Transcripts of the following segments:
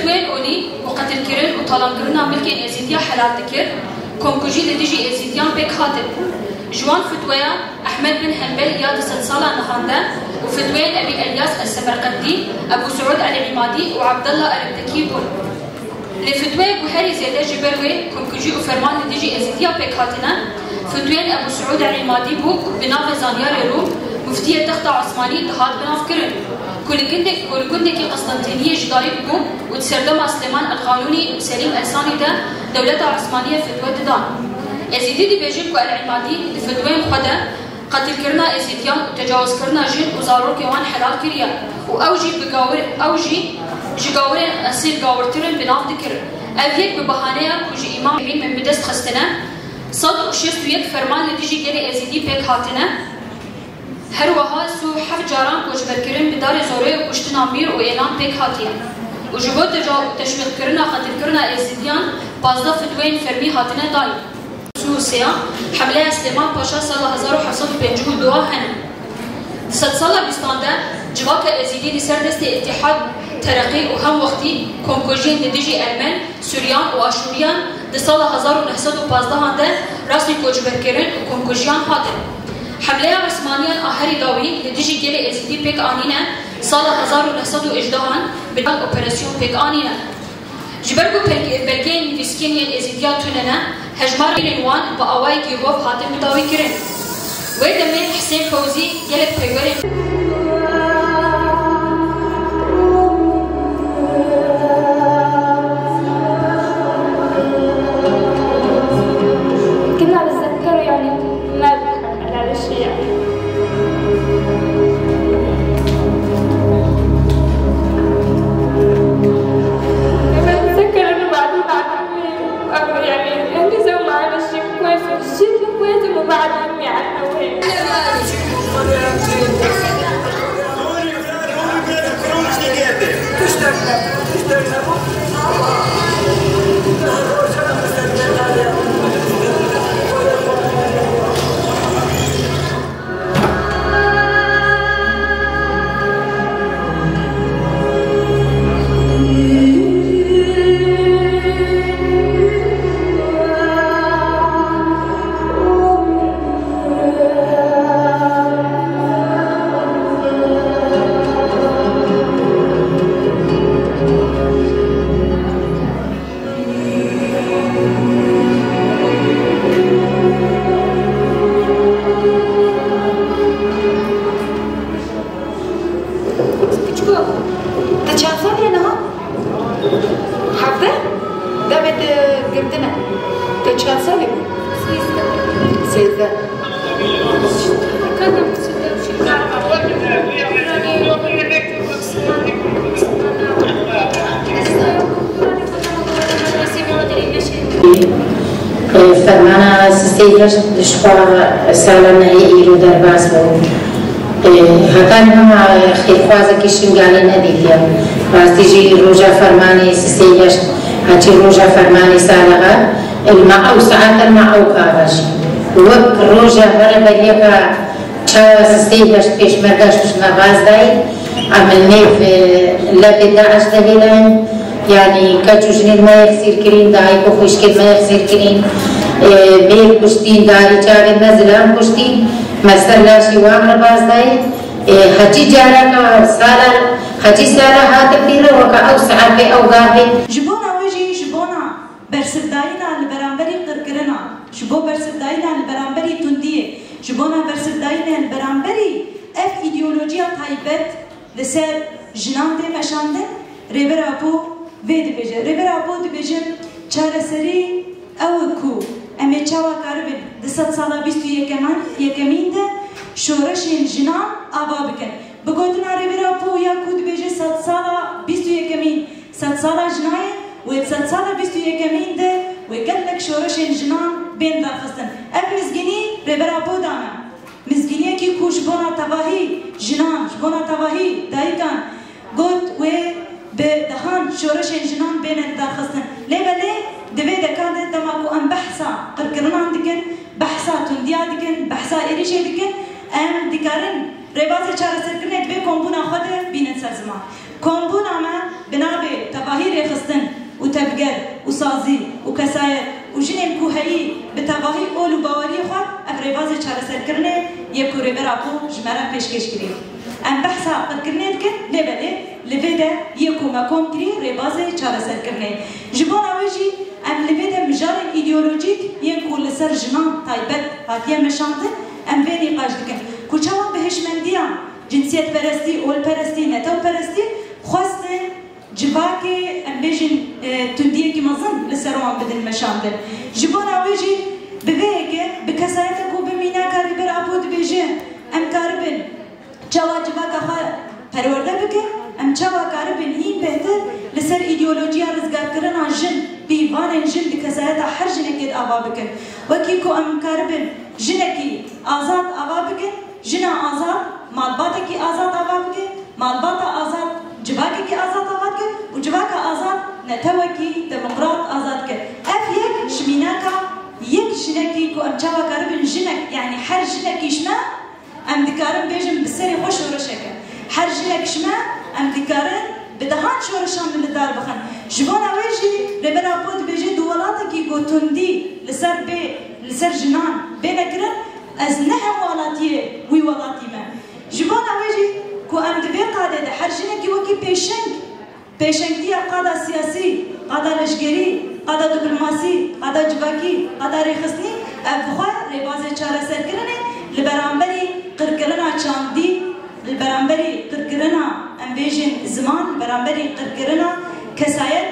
فتوين أولي وقتل كرن وطالب كرنا ملكين إزيديا حلال ذكر كونكوجي لديجي إزيديان بيك خاتم جوان فتويا أحمد بن حنبل ياد سلسالة نهاندا وفتوين أبي الياس السمرقندي أبو سعود العمادي وعبد الله الابتكي بون لفتوي بوهري زيادة جبروي كونكوجي وفرمان لديجي إزيديا بيك خاتنا فتوين أبو سعود العمادي بوك بناف زانيار روم مفتية تخت عثماني دهات بناف كرن كل جندك قسطنطينية جداري بو وتسردم سليمان القانوني سليم الساني ده دولة عثمانية فتوى ددان ازيدي دي بيجيب العمادي لفتوين خدا قتل كرنا ازيديان وتجاوز كرنا جن وزارور كيوان حلال كريا واوجي بقاور اوجي جاورين اسير قاورترن بناف ذكر افيك ببهانية كوجي امام من بدست خستنا صد وشيست ويك فرمان لتيجي جري ازيدي بيك هاتنا هر وها سو حف جاران كوجبركرن بدار زوره وشتنا مير واعلان بيك هاتيا وجبوت تشويق كرنا قتل كرنا ازيديان بازدا فتوين فرمي هاتنا داي سوسيا حملة سليمان باشا سال 1952 هن ست سال بستانده جواك ازيدي دي سردست اتحاد ترقي وهم وقتي كونكوجين لديجي ألمان سوريان واشوريان دي سال 1915 هنده رسمي كوجبركرن وكونكوجيان هاتن حملة عثمانيان آخری داوی لدیجی گل ازیدی پیک آنینه سال 1918 بدان اپراسیون پیک آنینه. جبرگو بلگه نویسکین ازیدیات توننه هجمار بینوان با آوای گیروف هاتن مداوی کرن. و دمید حسین فوزی گل پیوره. فرمانا سيستيجاش دشقا سالنا إيرو درباس بو هكان هم خيخوازة كيشن قالين أديفيا راستيجي روجا فرماني سيستيجاش هاتي روجا فرماني سالغا الماء أو ساعات الماء أو كاراش وك روجا برا بريكا چا سيستيجاش بيش مرقاش بشنا غاز داي عملناه في لابي داعش دهيلان يعني كاتوجني ما يخسر كرين داي بخوش كد ما يخسر كرين بيل كشتين داري چاگه نزلان كشتين مسلاشي وامر باز داي حجي جارا سالا حجي سالا هاتف ديره وكا او سعافي او غابي جبونا وجي جبونا برسداينا البرامبري قرقرنا جبو برسداينا البرامبري تنديه جبونا برسداينا البرامبري اف ايديولوجيا تايبت لسر جنان دي مشان دي ريبر ابو ويد بيجي ريبر ابو دي بيجي چارسري او كو امي چاوا كاربن دست سالا 21 يكمين ده شورشين جنان آبا بکن بگوتنا ربرا پو یا کود بیجه 100 سالا 21 100 سالا جنای و 100 سالا 21 ده و گلک شورشین جنان بین داخستن اب مزگینی ربرا پو دانا مزگینی کی کوش بونا تواهی جنان بونا تواهی دایکان گوت و به دهان شورشین جنان بین داخستن لیبله دوی دکان دماغو ام بحثا قرقران دکن بحثا تندیا دکن بحثا ایریشه دکن ام دکارن رباط چهار سرکرنه دوی کمبونا خود بینن سر زمان کمبونا ما بنابه تواهی رخص سازی و کسایت و جنین کوهی بتواهی اول و باوری خود افریواز چاره سرکرنه یک کوره براپو جمعه پیشکش کری ام بحثا قد کرنه دکن لبده لبده یکو مکم کری ریباز چاره سرکرنه جبان آویجی ام لبده مجال ایدئولوژیک یکو لسر جنان تایبت هاتیه مشانده ام بینی قاش دکن کچاوان بهشمندیان جنسیت پرستی اول پرستی نتو پرستی خواستن جباكي ام بيجن تنديه كي مظن لسروان بدن مشاندن جبون اويجي ببيك بكسايتك وبمينا كاربر ابود بيجي ام كاربن جوا جباكا خا پرورده بك ام جوا كاربن هي بهتر لسر ايديولوجيا رزقار كرنا جن بيوان جن بكسايتا هر جنكي ابا بك وكيكو ام كاربن جنكي آزاد ابا بك جنا آزاد مالباتكي آزاد ابا بك مالباتا آزاد جباكي كي آزاد آزاد كر و جباكا آزاد نتوكي ديمقراط آزاد كر اف يك شميناكا يك جنكي كو ام جاوا كاربن جنك يعني حر جنكي شما ام دكارن بيجن بسري خوش ورشكا حر جنك شما ام دكارن بدهان شورشان من الدار بخن جبونا ويجي ربنا بود بيجي دولاتكي كو تندي لسر بي لسر جنان بينكرن از نهم ولاتيه وي ولاتي ما جبونا ويجي كو ام دبي قاده ده حرجنا كي وكي بيشنگ دي قاده سياسي قاده لشگري قاده دبلوماسي قاده جباكي قاده رخصني افخا ربازه چاره سركرنه لبرامبري قرقرنا چاندي لبرامبري قرقرنا ام بيجن زمان برامبري قرقرنا كسايت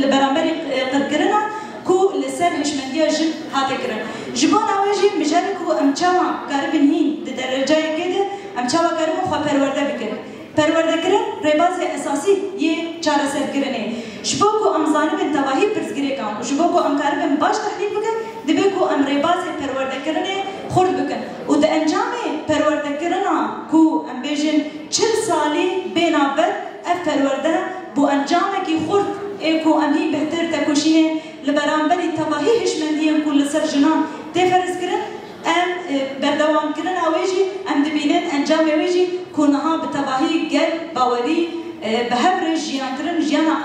لبرامبري قرقرنا كو لسر هشمنديه جن هاتكرن جبون اوجي مجالكو ام چاوا قربن هين درجه كده ام چاوا کرم خو پرورده بکن پرورده کرن رباز اساسی یه چاره سر کرنه شبو کو ام زانبن تواهی پرزگیری کام و شبو کو ام کاربن باش تحلیل بکن دبی کو ام رباز پرورده کرنه خورد بکن و ده انجام پرورده کرنا کو ام بیجن 40 سالی بینابر اف پرورده بو انجام کی خورد ايكو امي بهتر تكوشينه لبرامبري تواهي هشمنديم كل سر جنان تفرز كرن ام بردوام كرن اويجي ام دبينن انجام اويجي كونها بتواهي قل باوري بهبر جيان كرن جيانا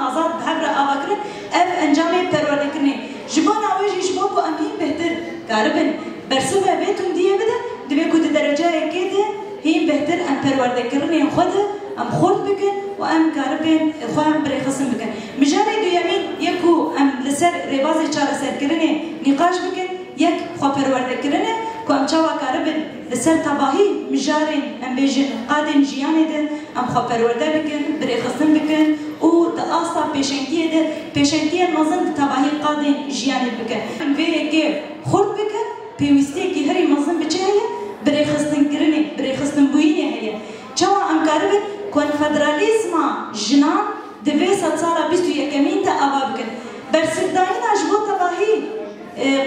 آزاد بهبر آوا كرن اف انجام پرورده كرنه جبان اويجي جبوكو امي بهتر كاربن برسوه بيتون ديه بده دبيكو درجه كده هي بهتر ام پرورده كرنه خده ام خورد بکن و ام کاربن خواهم برای خصم بکن مجاری دو یمین یکو ام لسر ربازی چاره سر کرنه نقاش بکن یک خواه پرورده کرنه که ام چاوا کاربن لسر تباهی مجارین ام بیجن قادن جیانه ده ام خواه پرورده بکن برای خصم بکن و ده آستا پیشنگیه ده پیشنگیه مزن تباهی قادن جیانه بکن ام ویگه خورد بکن پیوسته که هری مزن بچه هیه برای خصم کرنه برای خصم بوینه هیه چاوا ام کاربن کنفدرالیزما جنان دوی سالا 21 تا آوا بکن برسرداین اجبو تباهی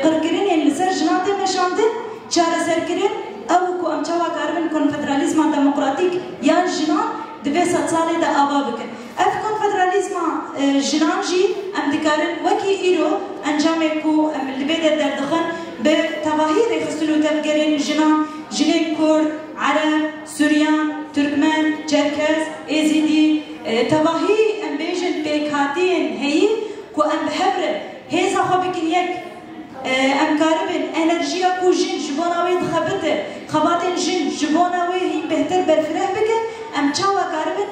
قرقرین لسر جنان ده نشاندن چاره سرکرین او کو ام چاوا کاربن کنفدرالیزما دموکراتیک یان جنان دوی سالا ده آوا بکن اف کنفدرالیزما جنان جی ام دکارن وکی ایرو انجام کو ام لبیده دردخن به تباهی ریخستلو تبگرین جنان جنین کرد عرب سوریان ترکمن چرکز ازیدی تواهی ام بیجن بیکاتین هی کو ام بحبر هیزا خو بکن یک ام کاربن انرژیا کو جن جباناوی خبته خباتن جن جباناوی هی بهتر برفره بکن ام چاوا کاربن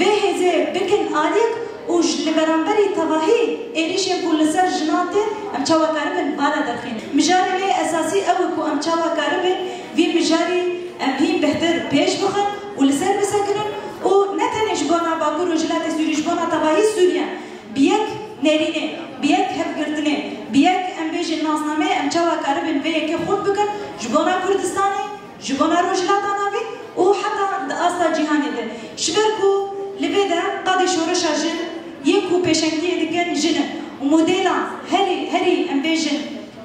و هیزه بکن آلیک و لبرانبری تواهی ایریش کل سر جناته ام چاوا کاربن بالا درخین مجاری لی اساسی او کو ام چاوا کاربن وی مجاری ام هی بهتر پیش بخن و لسر بسکنن و نتنش بانا باکور و جلات سوریش بانا تواهی سوریا بیک نرینه بیک هفگرتنه بیک ام بیجن نازنامه ام چاوا کاربن و یکی خود بکن جبانا کردستانی جبانا رو جلات آناوی و حتی داستا جهانی ده شبرکو لبیده قادی شورشا جن یکو پیشنگی دکن جنه و مدیلا هری ام بیجن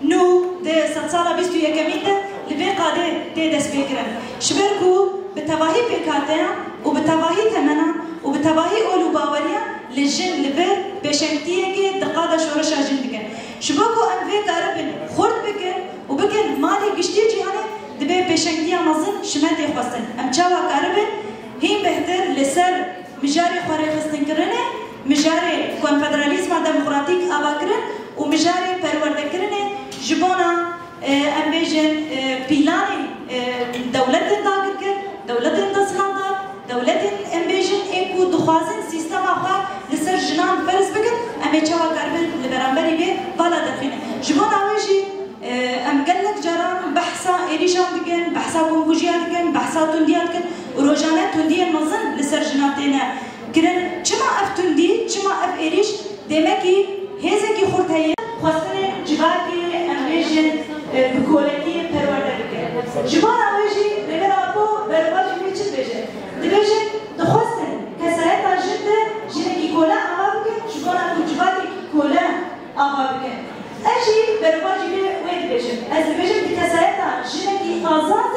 نو ده 100 سالا 21 ده لبي قاده تيدس بيكرن شبركو بتواهي بيكاتنا وبتواهي ثمنا وبتواهي اولو باوريا للجن لبي بشنتيه كي دقاده شورشا جندكن شبكو ام في قاربن خرد بكن وبكن مالي قشتي جهانه دبي بشنتيه مزن شماتي خواستن ام چاوا قاربن هي بهتر لسر مجاري خوري خستن كرنه مجاري كونفدرالي ديمقراطيك أباكرن ومجاري پروردكرنه جبونا أمبيجن بيلاني دولة داغر دولة دسخاندار دولة أمبيجن إيكو دخوازن سيستم آخر لسر جنان فرز بكن أمي چوا قربن لبرانبري بي بالا دخينه جبونا ويجي ام قالك جران بحثا إريشان دكن بحثا كونكوجيا دكن بحثا تنديا دكن وروجانا تنديا نظن لسر جناتنا كرن چما اف تندي چما اف إريش دمكي هزكي خورت هي خواستن جباكي امبيجن بكولتي پرورده بكن جبانا ويجي ريبرابو برواجي بيچ بيجن دبيجن دخواستن كسايتا جد جنكي كولا آبا بكن جبانا جباكي كولا آبا بكن أجي برواجي وين بيجن از بيجن بكسايتا جنكي آزاد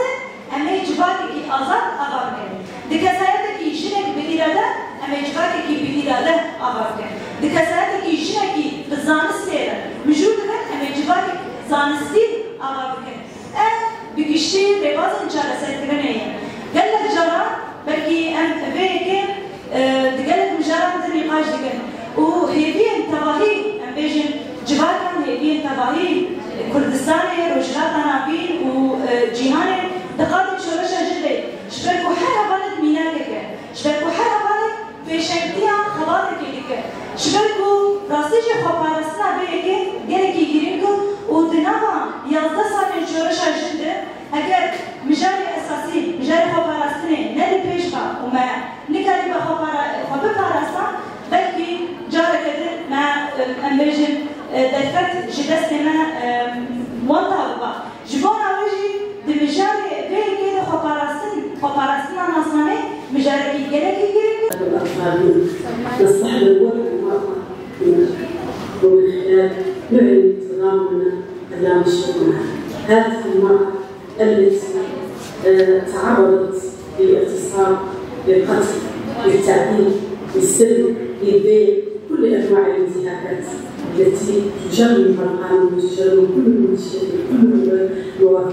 أمي جباكي آزاد آبا بكن دكسايتا كي جنك بإرادة أمي جباكي بإرادة آبا بكن دكسايتا كي جنكي بزانستير مجرود بكن أمي جباكي زانستي آبا بكن بكشتي رواز انشارة سيتكرنية قالك جرى بلكي أم بيكن دقالك مجارة مثل نقاش دقن وهيبين تواهي أم بيجن جباكن هيبين تواهي كردستاني روجلات نابين وجيهاني دقالك شورشة جدي شبكو حالة بالد ميناكك شبكو حالة بالد بيشنكتيا خبالك لك شبكو راستيجي خوبارستنا بيكن قالكي جيرينكو ودناها يالده سالين شورشة جدي اگر مجاري اساسي مجاري خوبارستني نالي بيشبا وما نكاري بخوبارستان بلكي جارة كده مع أمبيجن دفت جدست ما منطقة بقى جبونا وجي بمجاري بيه كده خوبارستن نصنامي مجاري كي جلكي كده الأطفال نصح الوقت ومن خلال نعلن تضامننا أمام الشؤون هذه المرأة التي تعرضت للاغتصاب للقتل للتعذيب للسلب للبيع كل انواع الانتهاكات التي تجرمها القانون وتجرم كل المواقف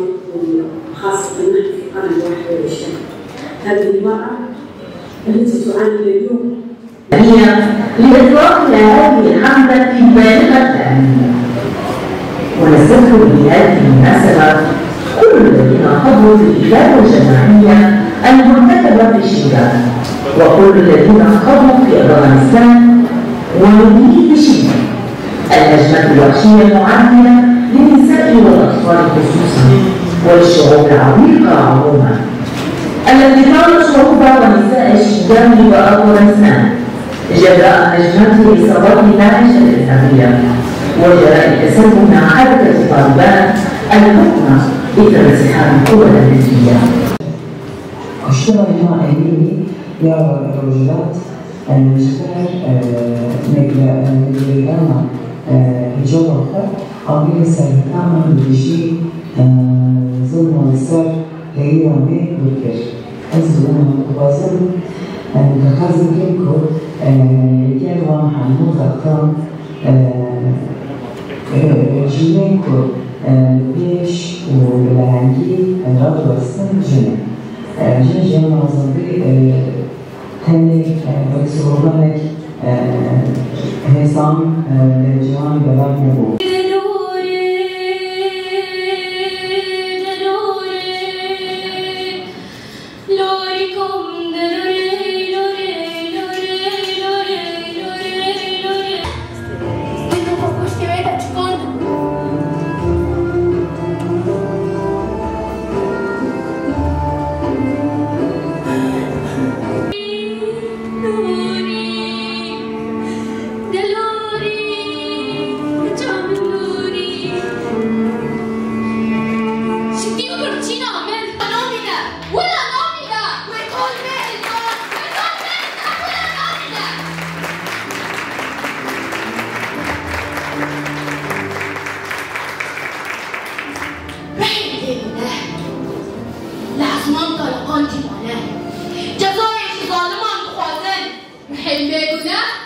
خاصه نحن في القرن 21. هذه المراه التي تعاني اليوم هي لإطلاق هذه الحملة بالغة الأهمية ونستذكر بهذه المناسبة كل الذين خضوا في الإبادة الجماعية المرتكبة في شيران وكل الذين خضوا في أفغانستان ونبيه في شيران الهجمة الوحشية المعادية للنساء والأطفال خصوصا وللشعوب العريقة عموما التي طالت شعوب ونساء شيران وأفغانستان جراء هجمات إصابات داعش الإرهابية وجراء التسلم مع حركة طالبان الحكم إثر انسحاب القوى الأمريكية. اشتغل مع أيدي يا رجلات المشكلة نجلنا هجوم الخط قبل سنتين من شيء ظلم السر غير من الكر. أزلنا متواصل متخذ كيكو يجوا حنو خطام جينيكو بيش والعنجي رضو السن جنة جنة معظمي تاني بكسورمانك هسام جوان بلاد مبو جزای ظالمان بخوازن حلمه گونه